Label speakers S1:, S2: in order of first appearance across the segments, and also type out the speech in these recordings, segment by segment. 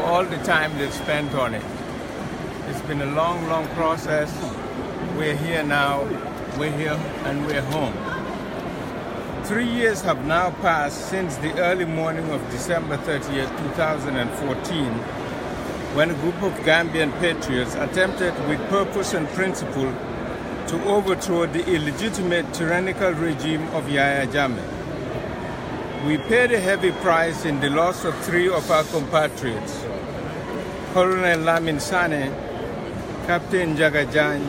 S1: all the time they've spent on it. It's been a long, long process. We're here now, we're here, and we're home. 3 years have now passed since the early morning of December 30th, 2014, when a group of Gambian patriots attempted with purpose and principle to overthrow the illegitimate tyrannical regime of Yahya Jammeh. We paid a heavy price in the loss of 3 of our compatriots, Colonel Lamin Sane, Captain Jaga Jan,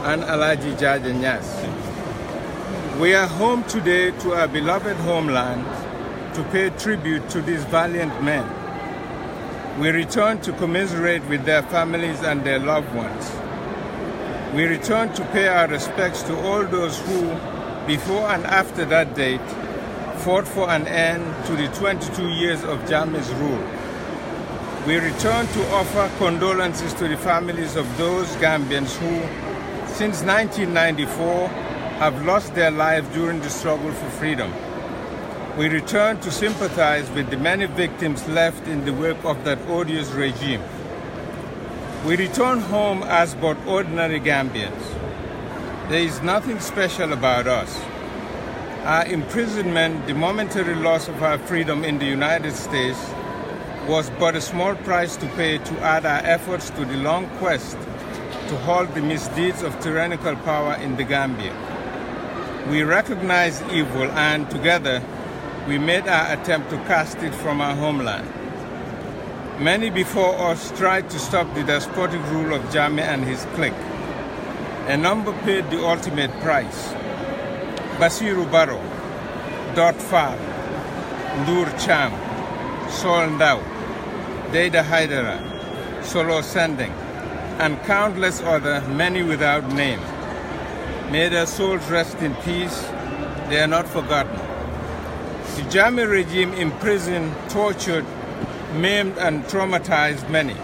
S1: and Alaji Jaja Nyas. We are home today to our beloved homeland to pay tribute to these valiant men. We return to commiserate with their families and their loved ones. We return to pay our respects to all those who, before and after that date, fought for an end to the 22 years of Jammeh's rule. We return to offer condolences to the families of those Gambians who, since 1994, have lost their lives during the struggle for freedom. We return to sympathize with the many victims left in the wake of that odious regime. We return home as but ordinary Gambians. There is nothing special about us. Our imprisonment, the momentary loss of our freedom in the United States, was but a small price to pay to add our efforts to the long quest to halt the misdeeds of tyrannical power in the Gambia. We recognized evil and, together, we made our attempt to cast it from our homeland. Many before us tried to stop the despotic rule of Jammeh and his clique. A number paid the ultimate price. Basiru Barrow, Dot Fall, Ndur Cham, Sol Ndao, Deida Haidara, Solo Sending, and countless other, many without name. May their souls rest in peace. They are not forgotten. The Jammeh regime imprisoned, tortured, maimed, and traumatized many.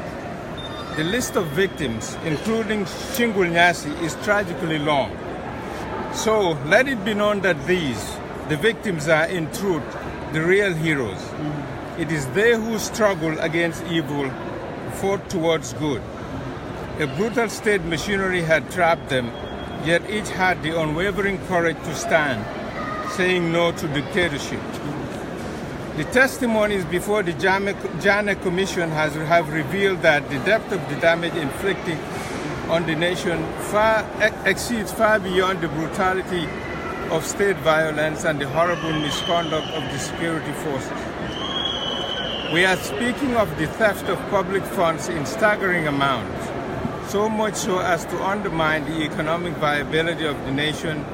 S1: The list of victims, including Chingul Nyasi, is tragically long. So let it be known that these, the victims, are in truth the real heroes. It is they who struggle against evil, fought towards good. A brutal state machinery had trapped them, yet each had the unwavering courage to stand, saying no to dictatorship. The testimonies before the Jammeh Commission have revealed that the depth of the damage inflicted on the nation exceeds far beyond the brutality of state violence and the horrible misconduct of the security forces. We are speaking of the theft of public funds in staggering amounts, so much so as to undermine the economic viability of the nation,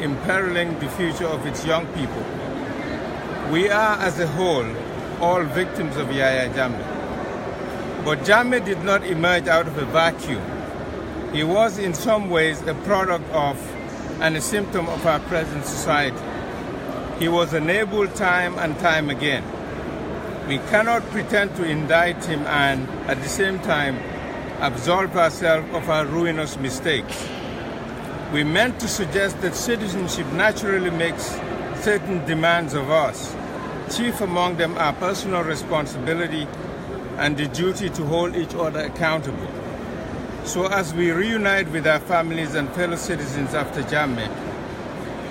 S1: imperiling the future of its young people. We are, as a whole, all victims of Yahya Jammeh. But Jammeh did not emerge out of a vacuum. He was in some ways a product of and a symptom of our present society. He was enabled time and time again. We cannot pretend to indict him and, at the same time, absolve ourselves of our ruinous mistakes. We meant to suggest that citizenship naturally makes certain demands of us, chief among them our personal responsibility and the duty to hold each other accountable. So as we reunite with our families and fellow citizens after Jammeh,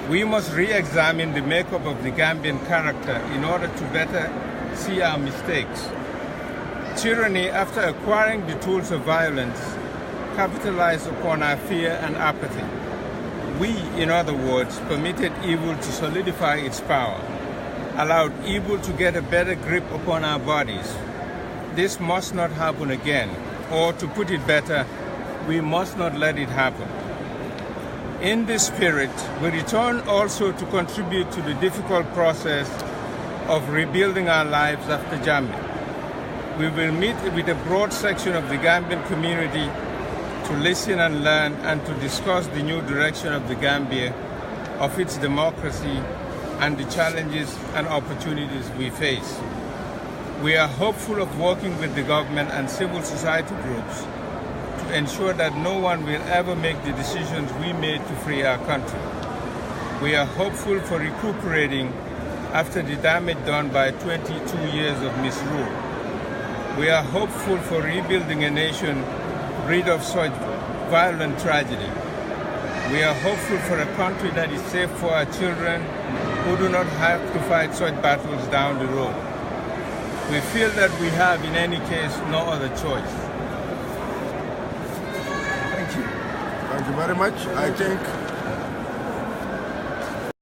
S1: we must re-examine the makeup of the Gambian character in order to better see our mistakes. Tyranny, after acquiring the tools of violence, capitalized upon our fear and apathy. We, in other words, permitted evil to solidify its power, allowed evil to get a better grip upon our bodies. This must not happen again, or to put it better, we must not let it happen. In this spirit, we return also to contribute to the difficult process of rebuilding our lives after Jammeh. We will meet with a broad section of the Gambian community to listen and learn and to discuss the new direction of the Gambia, of its democracy, and the challenges and opportunities we face. We are hopeful of working with the government and civil society groups to ensure that no one will ever make the decisions we made to free our country. We are hopeful for recuperating after the damage done by 22 years of misrule. We are hopeful for rebuilding a nation rid of such violent tragedy. We are hopeful for a country that is safe for our children who do not have to fight such battles down the road. We feel that we have, in any case, no other choice.
S2: Thank you. Thank you very much. I think